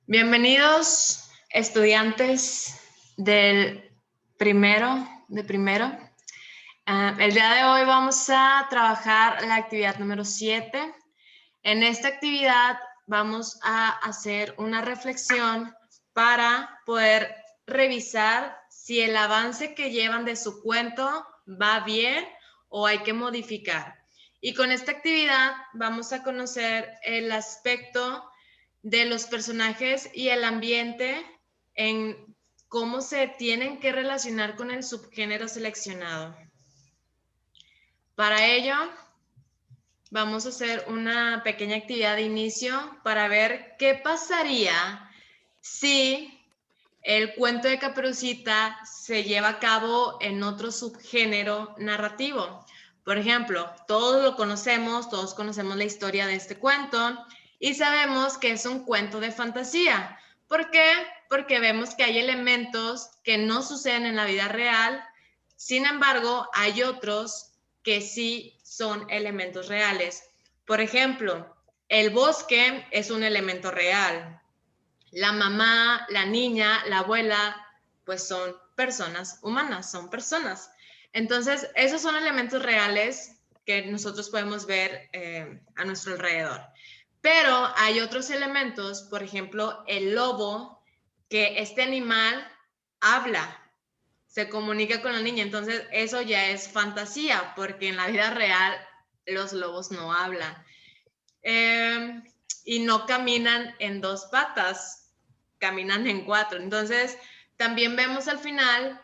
Bienvenidos, estudiantes del primero. El día de hoy vamos a trabajar la actividad número 7. En esta actividad vamos a hacer una reflexión para poder revisar si el avance que llevan de su cuento va bien o hay que modificar. Y con esta actividad vamos a conocer el aspecto de los personajes y el ambiente en cómo se tienen que relacionar con el subgénero seleccionado. Para ello, vamos a hacer una pequeña actividad de inicio para ver qué pasaría si el cuento de Caperucita se lleva a cabo en otro subgénero narrativo. Por ejemplo, todos conocemos la historia de este cuento y sabemos que es un cuento de fantasía. ¿Por qué? Porque vemos que hay elementos que no suceden en la vida real, sin embargo, hay otros que sí son elementos reales. Por ejemplo, el bosque es un elemento real. La mamá, la niña, la abuela, pues son personas humanas, son personas. Entonces, esos son elementos reales que nosotros podemos ver a nuestro alrededor. Pero hay otros elementos, por ejemplo, el lobo, que este animal habla, se comunica con la niña. Entonces, eso ya es fantasía, porque en la vida real los lobos no hablan. Y no caminan en dos patas, caminan en cuatro. Entonces, también vemos al final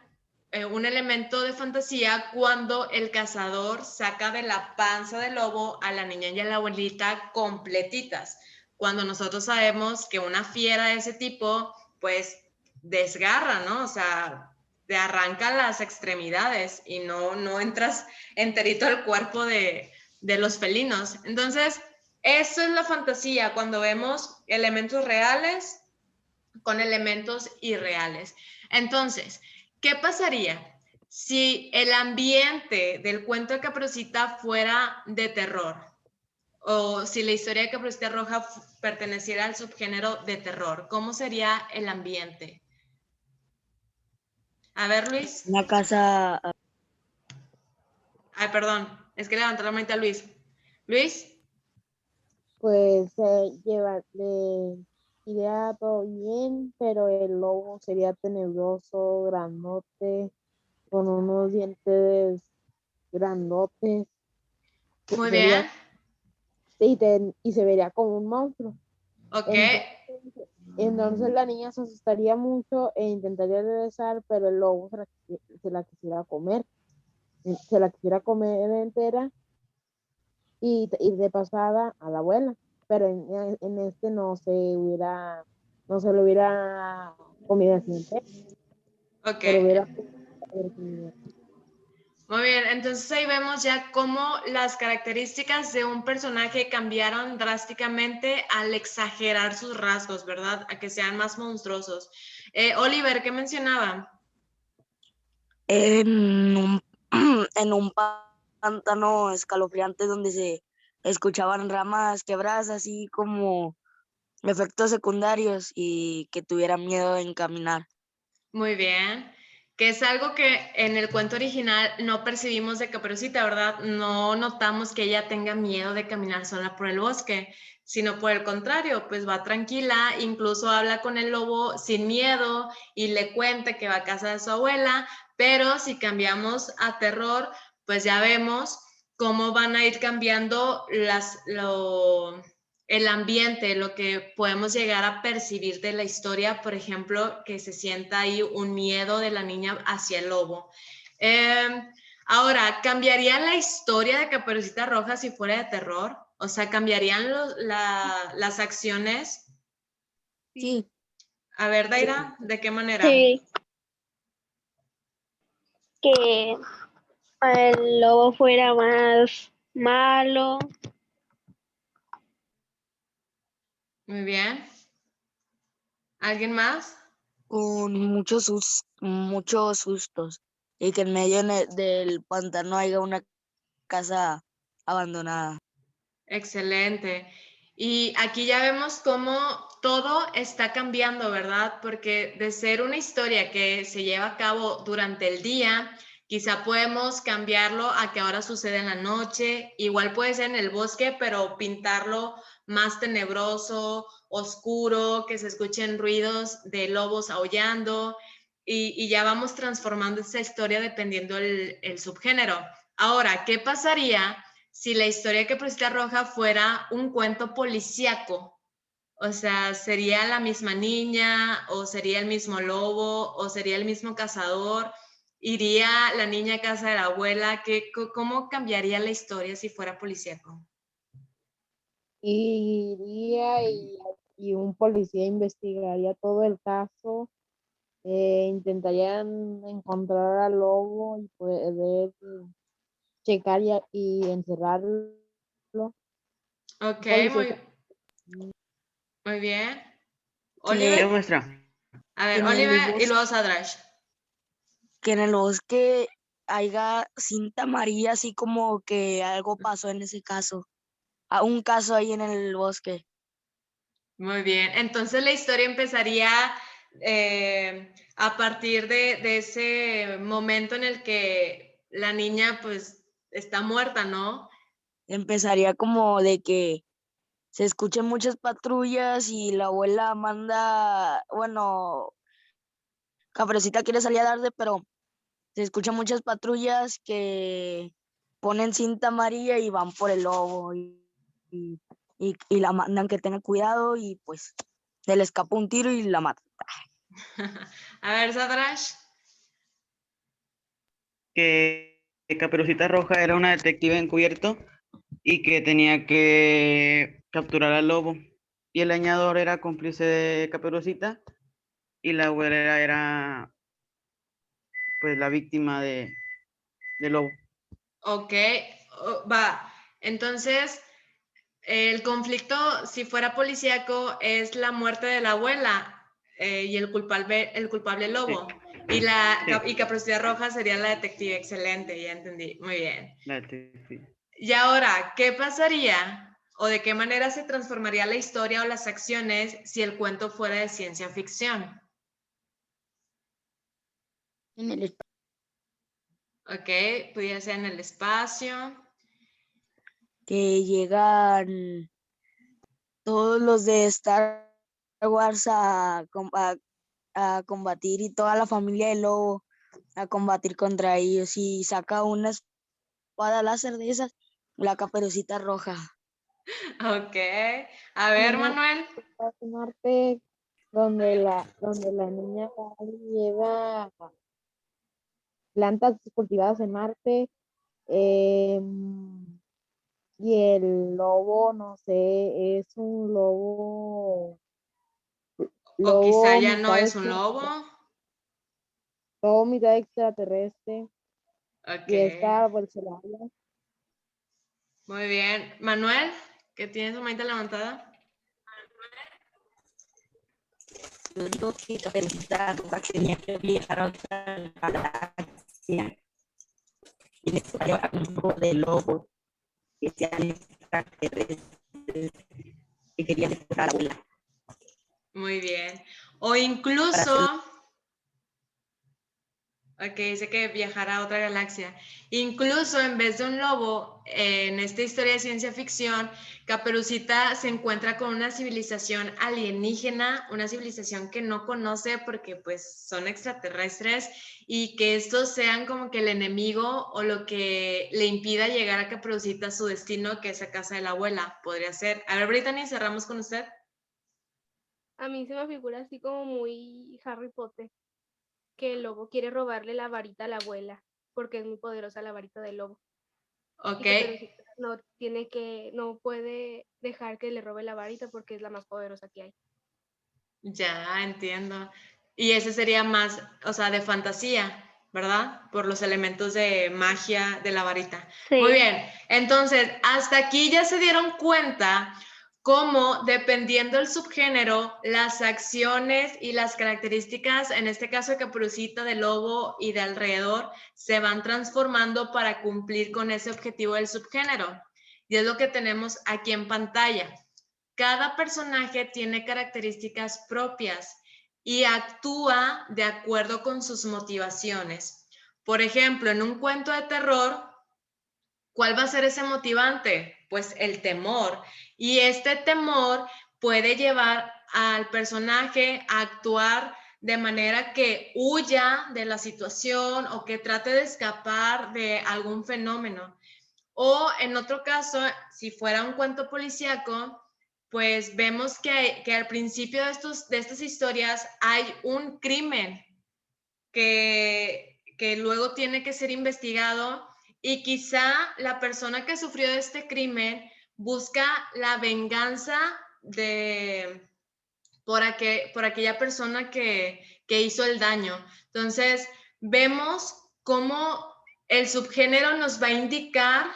un elemento de fantasía cuando el cazador saca de la panza del lobo a la niña y a la abuelita completitas. Cuando nosotros sabemos que una fiera de ese tipo, pues desgarra, ¿no? O sea, te arranca las extremidades y no entras enterito al cuerpo de los felinos. Entonces, eso es la fantasía, cuando vemos elementos reales con elementos irreales. Entonces, ¿qué pasaría si el ambiente del cuento de Caperucita fuera de terror? O si la historia de Caperucita Roja perteneciera al subgénero de terror, ¿cómo sería el ambiente? A ver, Luis. Una casa. Ay, perdón, es que levantó la manita Luis. Luis. Pues iría todo bien, pero el lobo sería tenebroso, grandote, con unos dientes grandotes. Muy bien. Y se vería como un monstruo. Ok. Entonces la niña se asustaría mucho e intentaría regresar, pero el lobo se la quisiera comer. Se la quisiera comer entera y de pasada a la abuela. Pero en este no se lo hubiera comido así entera. Ok. Pero hubiera Muy bien, entonces ahí vemos ya cómo las características de un personaje cambiaron drásticamente al exagerar sus rasgos, ¿verdad? A que sean más monstruosos. Oliver, ¿qué mencionaba? En un, en un pantano escalofriante donde se escuchaban ramas quebradas, así como efectos secundarios y que tuvieran miedo en caminar. Muy bien. Que es algo que en el cuento original no percibimos de Caperucita, ¿verdad? No notamos que ella tenga miedo de caminar sola por el bosque, sino por el contrario, pues va tranquila, incluso habla con el lobo sin miedo y le cuenta que va a casa de su abuela, pero si cambiamos a terror, pues ya vemos cómo van a ir cambiando el ambiente, lo que podemos llegar a percibir de la historia, por ejemplo, que se sienta ahí un miedo de la niña hacia el lobo. Ahora, ¿cambiaría la historia de Caperucita Roja si fuera de terror? O sea, ¿cambiarían las acciones? Sí. A ver, Daira, ¿de qué manera? Sí, que el lobo fuera más malo. Muy bien. ¿Alguien más? Con muchos sustos y que en medio del pantano haya una casa abandonada. Excelente. Y aquí ya vemos cómo todo está cambiando, ¿verdad? Porque de ser una historia que se lleva a cabo durante el día, quizá podemos cambiarlo a que ahora sucede en la noche. Igual puede ser en el bosque, pero pintarlo más tenebroso, oscuro, que se escuchen ruidos de lobos aullando. Y ya vamos transformando esa historia dependiendo el subgénero. Ahora, ¿qué pasaría si la historia de Caperucita Roja fuera un cuento policíaco? O sea, ¿sería la misma niña o sería el mismo lobo o sería el mismo cazador? ¿Iría la niña a casa de la abuela? ¿Cómo cambiaría la historia si fuera policíaco? Iría y un policía investigaría todo el caso, intentarían encontrar al lobo y poder checar y encerrarlo. Ok, Policía muy bien. Que, Oliver, Muestra. a que ver, en el Oliver y bosque, luego Sadrash. que en el bosque haya cinta amarilla, así como que algo pasó en ese caso. Un caso ahí en el bosque. Muy bien, entonces la historia empezaría a partir de ese momento en el que la niña pues está muerta, ¿no? Empezaría como de que se escuchen muchas patrullas y la abuela manda, bueno, Caperucita quiere salir a darle, pero se escuchan muchas patrullas que ponen cinta amarilla y van por el lobo y, y la mandan que tenga cuidado y pues se le escapa un tiro y la mata. A ver, Sadrash. Que Caperucita Roja era una detective encubierto y que tenía que capturar al lobo. Y el leñador era cómplice de Caperucita y la abuela era pues la víctima del lobo. Ok, va. Entonces, el conflicto, si fuera policíaco, es la muerte de la abuela y el culpable lobo. Sí, Y sí, Caperucita Roja sería la detective. Excelente, ya entendí. Muy bien. la detective. Y ahora, ¿qué pasaría o de qué manera se transformaría la historia o las acciones si el cuento fuera de ciencia ficción? En el esp- Ok, pudiera ser en el espacio. que llegan todos los de Star Wars a combatir y toda la familia de lobo a combatir contra ellos y saca una espada láser de esas, la Caperucita Roja. Ok. A ver, una Manuel. parte donde la niña lleva plantas cultivadas en Marte, y el lobo, no sé, es un O quizá lobo ya no mitad es un lobo. lobo mitad extraterrestre, Ok. y está Bolsonaro. Muy bien. Manuel, ¿qué tienes tu manita levantada? Yo digo que Caperucita Roja tenía que viajar a otra galaxia y necesitaría un grupo de lobos que sean extraterrestres que querían explorar a la abuela. Muy bien. O Para hacer incluso, ok, dice que viajará a otra galaxia. Incluso en vez de un lobo, en esta historia de ciencia ficción, Caperucita se encuentra con una civilización alienígena, una civilización que no conoce porque pues son extraterrestres y que estos sean como que el enemigo o lo que le impida llegar a Caperucita a su destino, que es a casa de la abuela, podría ser. A ver, Brittany, cerramos con usted. A mí se me figura así como muy Harry Potter, que el lobo quiere robarle la varita a la abuela, porque es muy poderosa la varita del lobo. Ok, Y que Perucita no puede dejar que le robe la varita porque es la más poderosa que hay. ya entiendo. Y ese sería más, o sea, de fantasía, ¿verdad? Por los elementos de magia de la varita. Muy Sí. bien, entonces, hasta aquí ya se dieron cuenta cómo, dependiendo del subgénero, las acciones y las características, en este caso de Caperucita, de lobo y de alrededor, se van transformando para cumplir con ese objetivo del subgénero. Y es lo que tenemos aquí en pantalla. cada personaje tiene características propias y actúa de acuerdo con sus motivaciones. Por ejemplo, en un cuento de terror, ¿cuál va a ser ese motivante? Pues el temor. Y este temor puede llevar al personaje a actuar de manera que huya de la situación o que trate de escapar de algún fenómeno. O en otro caso, si fuera un cuento policíaco, pues vemos que al principio de estas historias hay un crimen que luego tiene que ser investigado y quizá la persona que sufrió este crimen busca la venganza por aquella persona que hizo el daño. Entonces, vemos cómo el subgénero nos va a indicar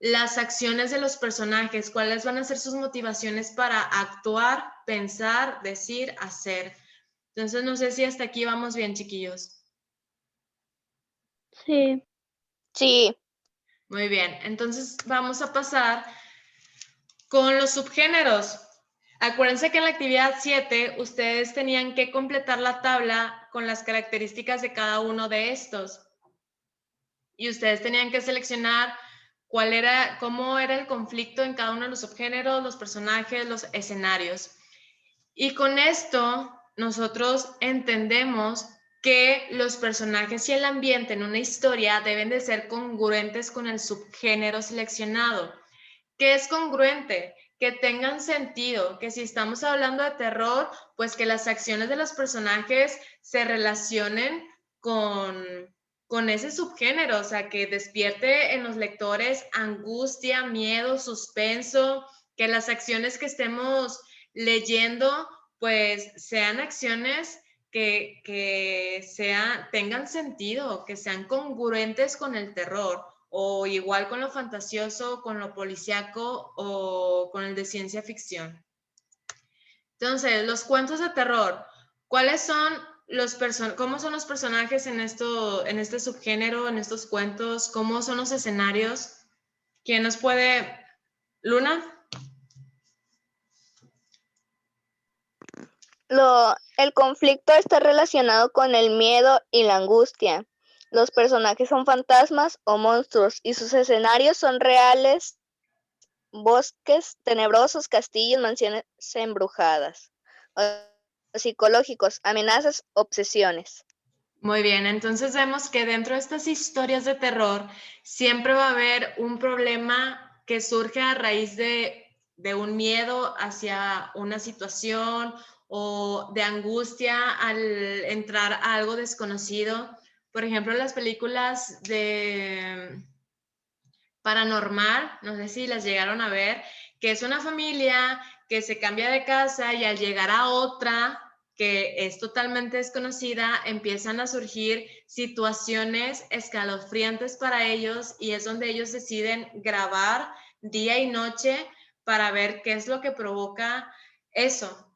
las acciones de los personajes, cuáles van a ser sus motivaciones para actuar, pensar, decir, hacer. Entonces, no sé si hasta aquí vamos bien, chiquillos. Sí. Sí. Muy bien, entonces vamos a pasar con los subgéneros. Acuérdense que en la actividad 7 ustedes tenían que completar la tabla con las características de cada uno de estos. Y ustedes tenían que seleccionar cómo era el conflicto en cada uno de los subgéneros, los personajes, los escenarios. Y con esto nosotros entendemos que los personajes y el ambiente en una historia deben de ser congruentes con el subgénero seleccionado. ¿Qué es congruente? Que tengan sentido, que si estamos hablando de terror, pues que las acciones de los personajes se relacionen con ese subgénero, o sea, que despierte en los lectores angustia, miedo, suspenso, que las acciones que estemos leyendo, pues sean acciones que tengan sentido, que sean congruentes con el terror, o igual con lo fantasioso, con lo policíaco o con el de ciencia ficción. Entonces, los cuentos de terror, ¿cuáles son cómo son los personajes en este subgénero, en estos cuentos? ¿Cómo son los escenarios? ¿Quién nos puede? ¿Luna? El conflicto está relacionado con el miedo y la angustia. Los personajes son fantasmas o monstruos y sus escenarios son reales, bosques tenebrosos, castillos, mansiones embrujadas. Psicológicos, amenazas, obsesiones. Muy bien, entonces vemos que dentro de estas historias de terror siempre va a haber un problema que surge a raíz de un miedo hacia una situación o de angustia al entrar a algo desconocido. Por ejemplo, las películas de paranormal, no sé si las llegaron a ver, que es una familia que se cambia de casa y al llegar a otra que es totalmente desconocida, empiezan a surgir situaciones escalofriantes para ellos y es donde ellos deciden grabar día y noche para ver qué es lo que provoca eso.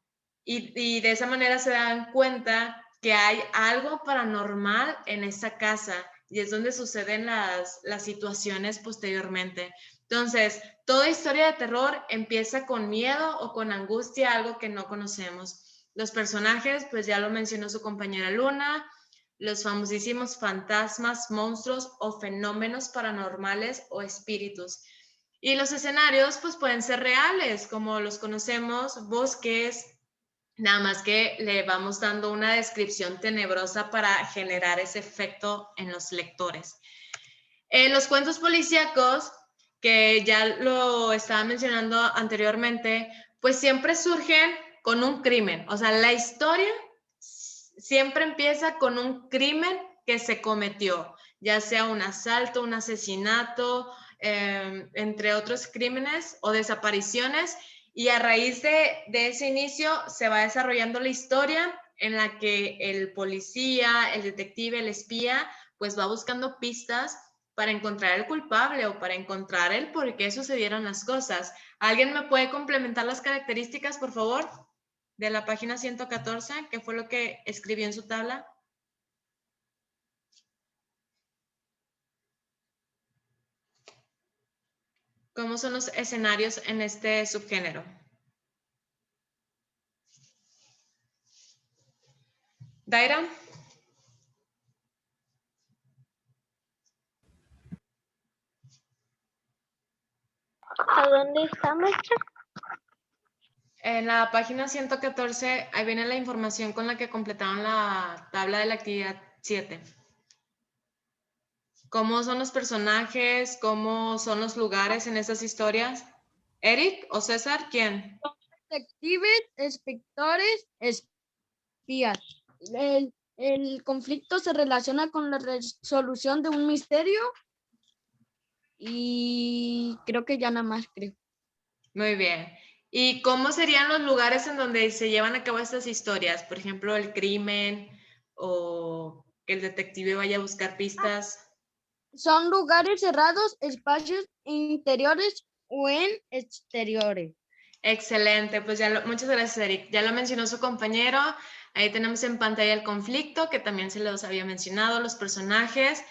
Y de esa manera se dan cuenta que hay algo paranormal en esa casa y es donde suceden las situaciones posteriormente. Entonces, toda historia de terror empieza con miedo o con angustia, algo que no conocemos. Los personajes, pues ya lo mencionó su compañera Luna, los famosísimos fantasmas, monstruos o fenómenos paranormales o espíritus. Y los escenarios, pues pueden ser reales, como los conocemos, bosques, nada más que le vamos dando una descripción tenebrosa para generar ese efecto en los lectores. Los cuentos policíacos, que ya lo estaba mencionando anteriormente, pues siempre surgen con un crimen. O sea, la historia siempre empieza con un crimen que se cometió, ya sea un asalto, un asesinato, entre otros crímenes o desapariciones. Y a raíz de ese inicio se va desarrollando la historia en la que el policía, el detective, el espía, pues va buscando pistas para encontrar el culpable o para encontrar el por qué sucedieron las cosas. ¿Alguien me puede complementar las características, por favor, de la página 114? ¿Qué fue lo que escribió en su tabla? ¿Cómo son los escenarios en este subgénero? Daira. ¿A dónde está, maestra? En la página 114, ahí viene la información con la que completaron la tabla de la actividad 7. ¿Cómo son los personajes? ¿Cómo son los lugares en estas historias? ¿Eric o César? ¿Quién? Detectives, inspectores, espías. El conflicto se relaciona con la resolución de un misterio y creo que ya nada más, creo. Muy bien. ¿Y cómo serían los lugares en donde se llevan a cabo estas historias? Por ejemplo, el crimen o que el detective vaya a buscar pistas. Son lugares cerrados, espacios interiores o en exteriores. Excelente, pues muchas gracias, Eric. Ya lo mencionó su compañero. Ahí tenemos en pantalla el conflicto, que también se los había mencionado, los personajes,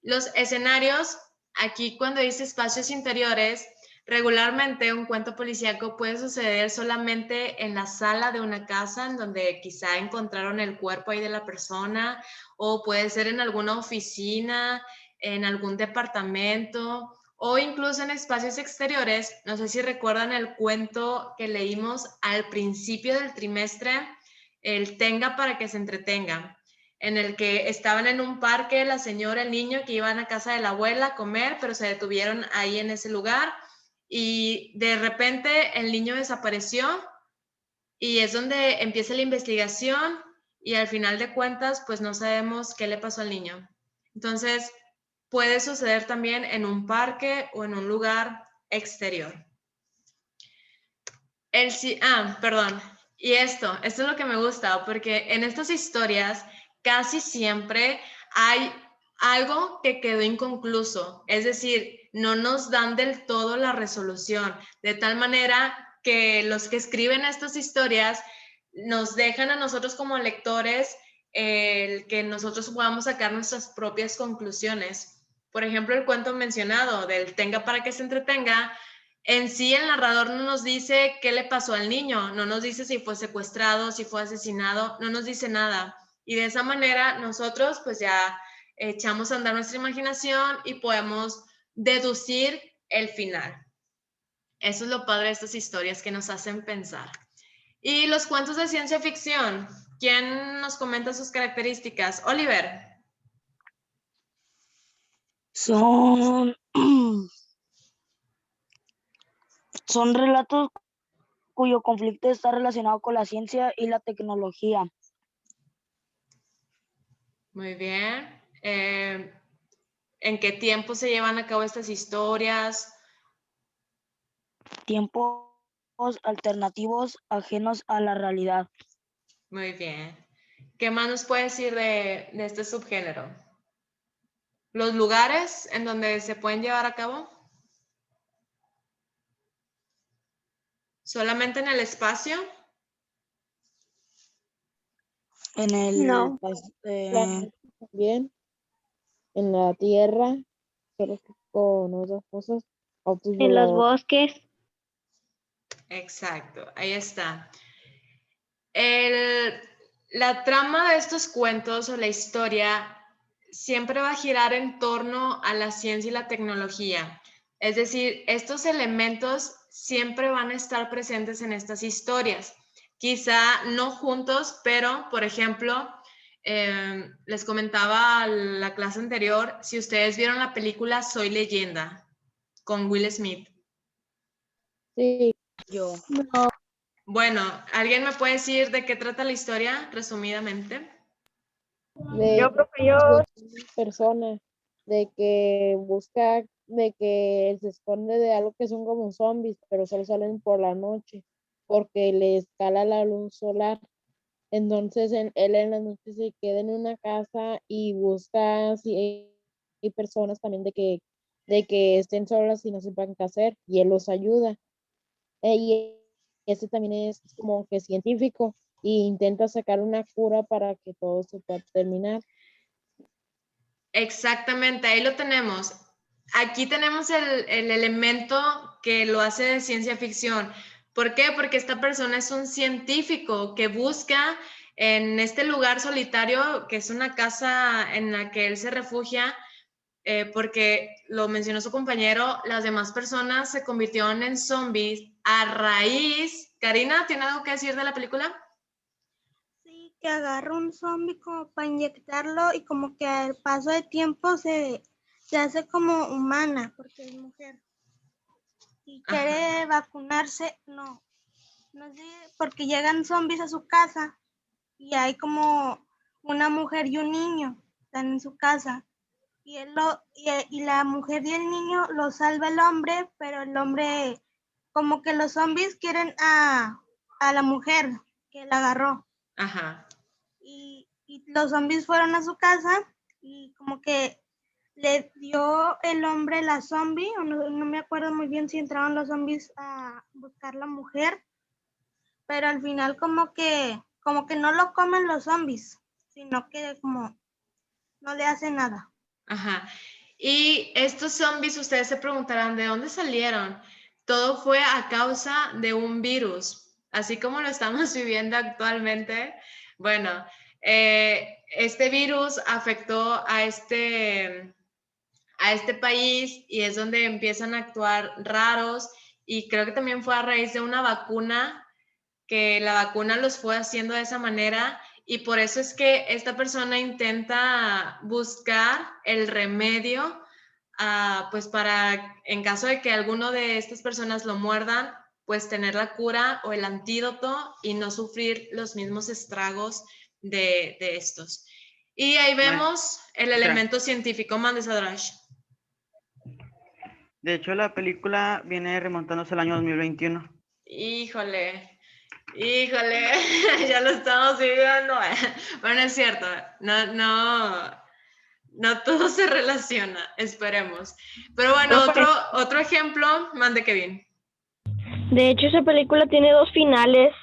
los escenarios. Aquí cuando dice espacios interiores, regularmente un cuento policíaco puede suceder solamente en la sala de una casa, en donde quizá encontraron el cuerpo ahí de la persona, o puede ser en alguna oficina, en algún departamento, o incluso en espacios exteriores. No sé si recuerdan el cuento que leímos al principio del trimestre, el Tenga para que se entretenga, en el que estaban en un parque la señora, el niño, que iban a casa de la abuela a comer, pero se detuvieron ahí en ese lugar y de repente el niño desapareció y es donde empieza la investigación y al final de cuentas pues no sabemos qué le pasó al niño. Entonces, puede suceder también en un parque o en un lugar exterior. Perdón. Y esto es lo que me gusta, porque en estas historias casi siempre hay algo que quedó inconcluso. Es decir, no nos dan del todo la resolución, de tal manera que los que escriben estas historias nos dejan a nosotros como lectores el que nosotros podamos sacar nuestras propias conclusiones. Por ejemplo, el cuento mencionado del Tenga para que se entretenga, en sí el narrador no nos dice qué le pasó al niño, no nos dice si fue secuestrado, si fue asesinado, no nos dice nada. Y de esa manera nosotros pues ya echamos a andar nuestra imaginación y podemos deducir el final. Eso es lo padre de estas historias, que nos hacen pensar. Y los cuentos de ciencia ficción, ¿quién nos comenta sus características? Oliver. Son relatos cuyo conflicto está relacionado con la ciencia y la tecnología. Muy bien. ¿En qué tiempo se llevan a cabo estas historias? Tiempos alternativos ajenos a la realidad. Muy bien. ¿Qué más nos puede decir de este subgénero? ¿Los lugares en donde se pueden llevar a cabo? ¿Solamente en el espacio? En el No. También en la tierra, pero con otras cosas, autos En los voladores. bosques. Exacto, ahí está. La trama de estos cuentos o la historia siempre va a girar en torno a la ciencia y la tecnología. Es decir, estos elementos siempre van a estar presentes en estas historias. Quizá no juntos, pero, por ejemplo, les comentaba la clase anterior, si ustedes vieron la película Soy Leyenda con Will Smith. Sí, yo. Bueno, ¿alguien me puede decir de qué trata la historia resumidamente? de una persona de que busca, de que él se esconde de algo que son como zombies, pero solo salen por la noche porque le escala la luz solar. Entonces él en la noche se queda en una casa y busca si hay personas también de que estén solas y no sepan qué hacer, y él los ayuda. Y ese también es como que científico e intenta sacar una cura para que todo se pueda terminar. Exactamente, ahí lo tenemos. Aquí tenemos el elemento que lo hace de ciencia ficción. ¿Por qué? Porque esta persona es un científico que busca en este lugar solitario, que es una casa en la que él se refugia, porque lo mencionó su compañero, las demás personas se convirtieron en zombies a raíz. Karina, ¿tiene algo que decir de la película? Sí, que agarra un zombie como para inyectarlo y como que al paso de tiempo se hace como humana porque es mujer. Y quiere vacunarse, no sé, porque llegan zombies a su casa y hay como una mujer y un niño, están en su casa. Y, y la mujer y el niño lo salva el hombre, pero el hombre, como que los zombies quieren a la mujer que la agarró. Ajá. Y los zombies fueron a su casa y como que le dio el hombre la zombie, o no me acuerdo muy bien si entraron los zombies a buscar la mujer, pero al final como que no lo comen los zombies, sino que como no le hace nada. Ajá. Y estos zombies, ustedes se preguntarán, ¿de dónde salieron? Todo fue a causa de un virus, así como lo estamos viviendo actualmente. Bueno, este virus afectó a este país y es donde empiezan a actuar raros, y creo que también fue a raíz de una vacuna, que la vacuna los fue haciendo de esa manera, y por eso es que esta persona intenta buscar el remedio, pues para, en caso de que alguno de estas personas lo muerdan, pues tener la cura o el antídoto y no sufrir los mismos estragos de estos. Y ahí vemos el elemento científico. Mande, Sadrash. De hecho, la película viene remontándose al año 2021. Híjole, ya lo estamos viviendo. Bueno, es cierto, no todo se relaciona, esperemos. Pero bueno, otro ejemplo, mande, Kevin. De hecho, esa película tiene 2 finales.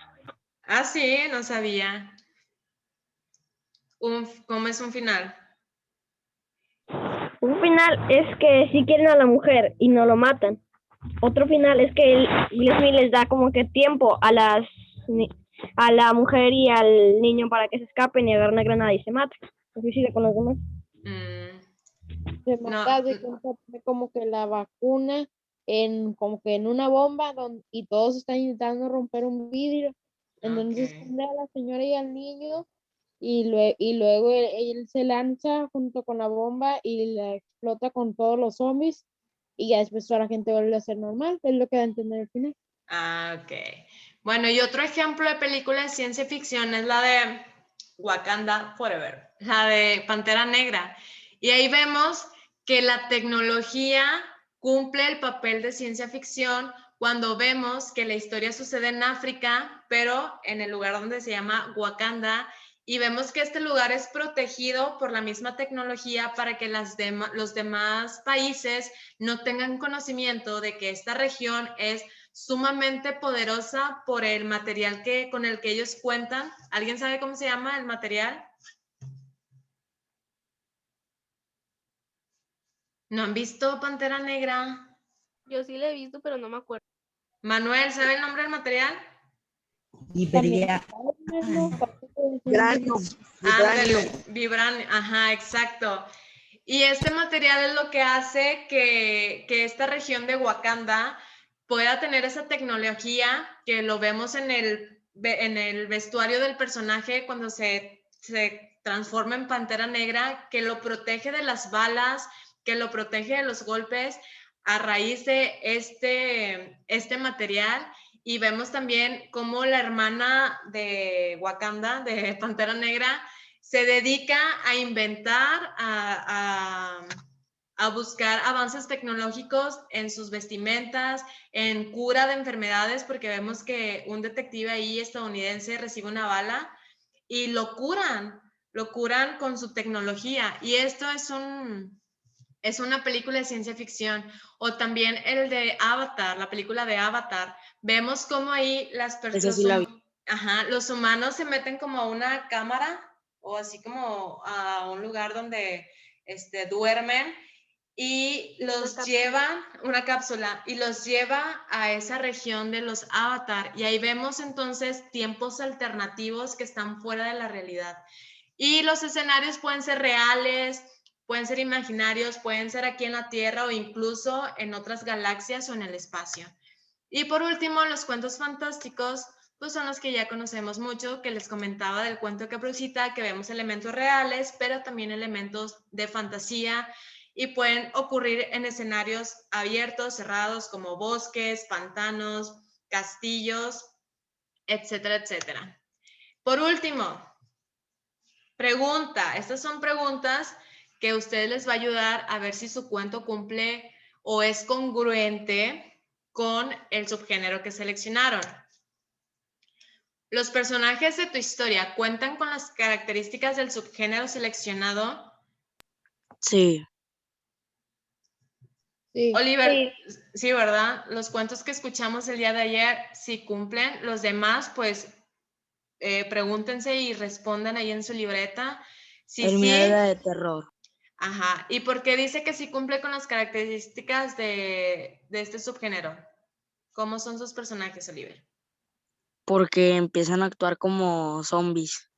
Ah, sí, no sabía. ¿Cómo es un final? Un final es que sí quieren a la mujer y no lo matan. Otro final es que Will Smith les da como que tiempo a la mujer y al niño para que se escapen y agarren una granada y se maten. Se suicida con los demás. Se mata de como que la vacuna como que en una bomba y todos están intentando romper un vidrio. Entonces prende a la señora y al niño y luego él se lanza junto con la bomba y la explota con todos los zombies y ya después toda la gente vuelve a ser normal. Es lo que da a entender al final. Ah, ok. Bueno, y otro ejemplo de película de ciencia ficción es la de Wakanda Forever, la de Pantera Negra. Y ahí vemos que la tecnología cumple el papel de ciencia ficción cuando vemos que la historia sucede en África, pero en el lugar donde se llama Wakanda, y vemos que este lugar es protegido por la misma tecnología para que los demás países no tengan conocimiento de que esta región es sumamente poderosa por el material con el que ellos cuentan. ¿Alguien sabe cómo se llama el material? ¿No han visto Pantera Negra? Yo sí la he visto, pero no me acuerdo. Manuel, ¿sabe el nombre del material? Vibranio, ajá, exacto. Y este material es lo que hace que esta región de Wakanda pueda tener esa tecnología que lo vemos en el vestuario del personaje cuando se transforma en Pantera Negra, que lo protege de las balas, que lo protege de los golpes a raíz de este material. Y vemos también cómo la hermana de Wakanda, de Pantera Negra, se dedica a inventar, a buscar avances tecnológicos en sus vestimentas, en cura de enfermedades, porque vemos que un detective ahí estadounidense recibe una bala y lo curan con su tecnología. Y esto es una película de ciencia ficción. O también el de Avatar, la película de Avatar. Vemos cómo ahí los humanos se meten como a una cámara o así como a un lugar donde duermen, y los cápsula. lleva, una cápsula, y los lleva a esa región de los Avatar. Y ahí vemos entonces tiempos alternativos que están fuera de la realidad. Y los escenarios pueden ser reales, pueden ser imaginarios, pueden ser aquí en la Tierra o incluso en otras galaxias o en el espacio. Y por último, los cuentos fantásticos, pues son los que ya conocemos mucho, que les comentaba del cuento de Caperucita, que vemos elementos reales, pero también elementos de fantasía y pueden ocurrir en escenarios abiertos, cerrados, como bosques, pantanos, castillos, etcétera, etcétera. Por último, pregunta. Estas son preguntas que a ustedes les va a ayudar a ver si su cuento cumple o es congruente con el subgénero que seleccionaron. ¿Los personajes de tu historia cuentan con las características del subgénero seleccionado? Sí. Sí. Oliver, sí, ¿verdad? Los cuentos que escuchamos el día de ayer sí cumplen. Los demás, pues, pregúntense y respondan ahí en su libreta. Si El sí, mío era de terror. ajá. ¿Y por qué dice que sí cumple con las características de este subgénero? ¿Cómo son sus personajes, Oliver? Porque empiezan a actuar como zombies.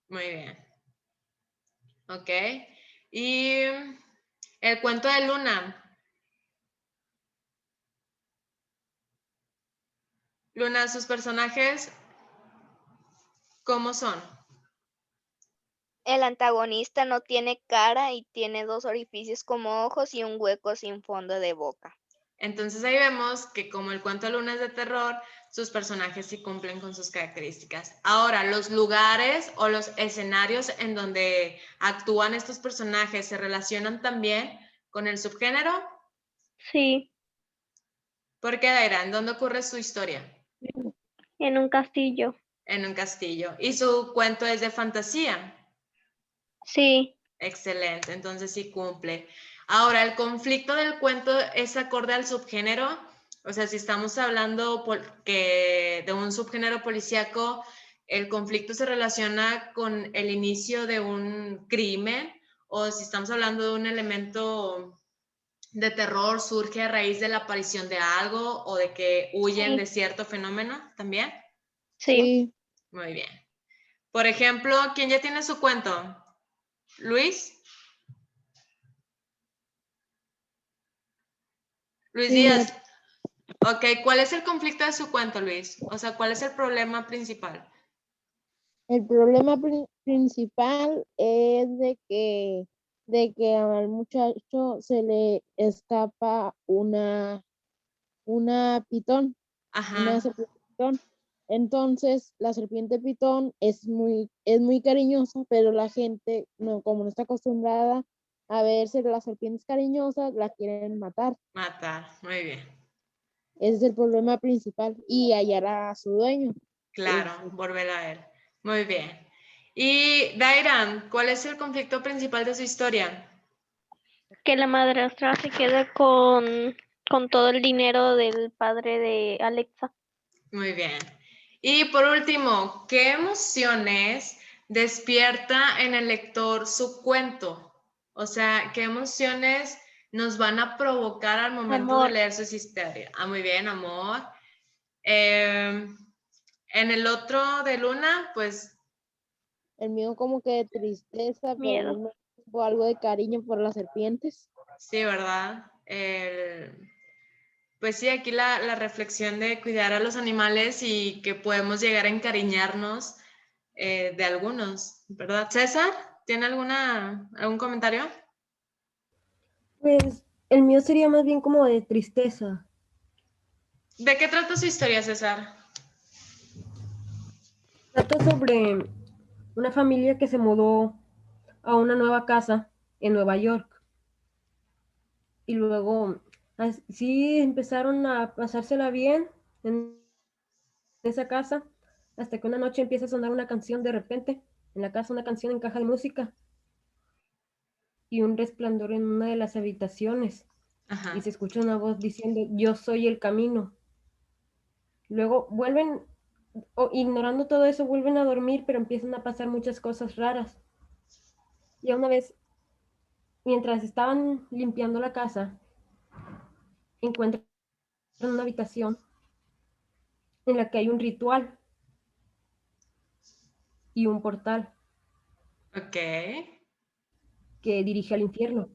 Muy bien. Ok. Y el cuento de Luna. Luna, sus personajes, ¿cómo son? El antagonista no tiene cara y tiene 2 orificios como ojos y un hueco sin fondo de boca. Entonces ahí vemos que como el cuento de Luna es de terror, sus personajes sí cumplen con sus características. Ahora, los lugares o los escenarios en donde actúan estos personajes se relacionan también con el subgénero. Sí, ¿Por qué, Daira? ¿En dónde ocurre su historia? en un castillo. En un castillo. ¿Y su cuento es de fantasía? Sí, Excelente, entonces sí cumple. Ahora, ¿el conflicto del cuento es acorde al subgénero? O sea, si estamos hablando de un subgénero policíaco, ¿el conflicto se relaciona con el inicio de un crimen? O si estamos hablando de un elemento de terror, ¿surge a raíz de la aparición de algo o de que huyen Sí. de cierto fenómeno también? sí. Sí. Muy bien. Por ejemplo, ¿quién ya tiene su cuento? ¿Luis? Luis Sí, Díaz. Ok, ¿cuál es el conflicto de su cuento, Luis? O sea, ¿cuál es el problema principal? el problema principal es de que al muchacho se le escapa una pitón, una Ajá, serpiente pitón. Entonces, la serpiente pitón es muy cariñosa, pero la gente, no, como no está acostumbrada a verse las serpientes cariñosas, la quieren matar. matar. Muy bien. Ese es el problema principal y hallar a su dueño. Claro, volver a ver. Muy bien. Y Dairan, ¿cuál es el conflicto principal de su historia? Que la madrastra se quede con todo el dinero del padre de Alexa. Muy bien. Y por último, ¿qué emociones despierta en el lector su cuento? O sea, ¿qué emociones nos van a provocar al momento de Amor. leer sus historias? Ah, muy bien, amor. En el otro de Luna, pues El mío como que de tristeza, pero al Miedo. mismo tiempo algo de cariño por las serpientes. sí, ¿verdad? Pues sí, aquí la reflexión de cuidar a los animales y que podemos llegar a encariñarnos de algunos, ¿verdad? César, ¿tiene algún comentario? Pues el mío sería más bien como de tristeza. ¿De qué trata su historia, César? Trata sobre una familia que se mudó a una nueva casa en Nueva York. Y luego sí empezaron a pasársela bien en esa casa, hasta que una noche empieza a sonar una canción de repente en la casa, una canción en caja de música y un resplandor en una de las habitaciones. Ajá. Y se escucha una voz diciendo, yo soy el camino. Luego vuelven, ignorando todo eso, vuelven a dormir, pero empiezan a pasar muchas cosas raras. Y una vez mientras estaban limpiando la casa, encuentran una habitación en la que hay un ritual y un portal Ok. que dirige al infierno.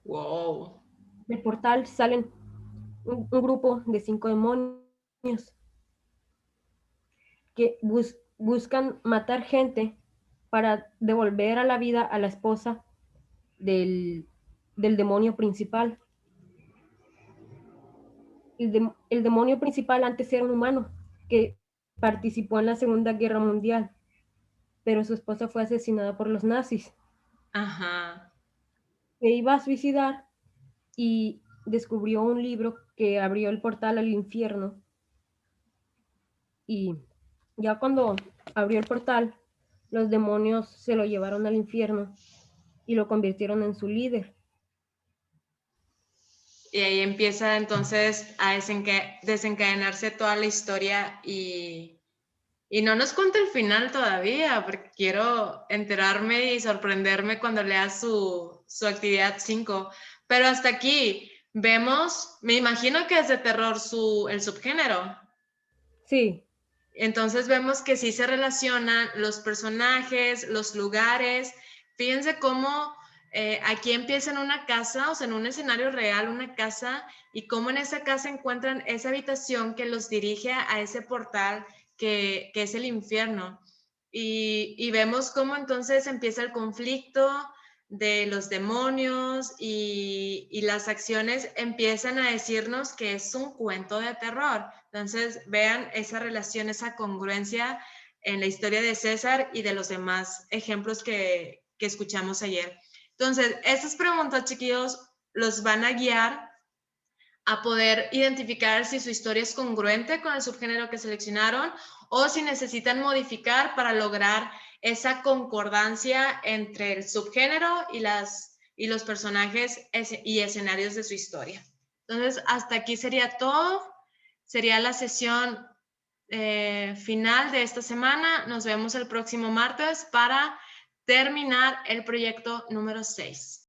Wow. Del portal salen un grupo de 5 demonios que buscan matar gente para devolver a la vida a la esposa del demonio principal. El demonio principal antes era un humano que participó en la Segunda Guerra Mundial, pero su esposa fue asesinada por los nazis. Ajá. Se iba a suicidar y descubrió un libro que abrió el portal al infierno. Y ya cuando abrió el portal, los demonios se lo llevaron al infierno y lo convirtieron en su líder. Y ahí empieza entonces a desencadenarse toda la historia y no nos cuenta el final todavía, porque quiero enterarme y sorprenderme cuando lea su actividad 5. Pero hasta aquí vemos, me imagino que es de terror el subgénero. Sí. Entonces vemos que sí se relacionan los personajes, los lugares. Fíjense cómo aquí empieza en una casa, o sea, en un escenario real, una casa, y cómo en esa casa encuentran esa habitación que los dirige a ese portal que es el infierno. Y vemos cómo entonces empieza el conflicto de los demonios y las acciones empiezan a decirnos que es un cuento de terror. Entonces, vean esa relación, esa congruencia en la historia de César y de los demás ejemplos que escuchamos ayer. Entonces, estas preguntas, chiquillos, los van a guiar a poder identificar si su historia es congruente con el subgénero que seleccionaron o si necesitan modificar para lograr esa concordancia entre el subgénero y los personajes y escenarios de su historia. Entonces, hasta aquí sería todo. Sería la sesión final de esta semana. Nos vemos el próximo martes para terminar el proyecto número 6.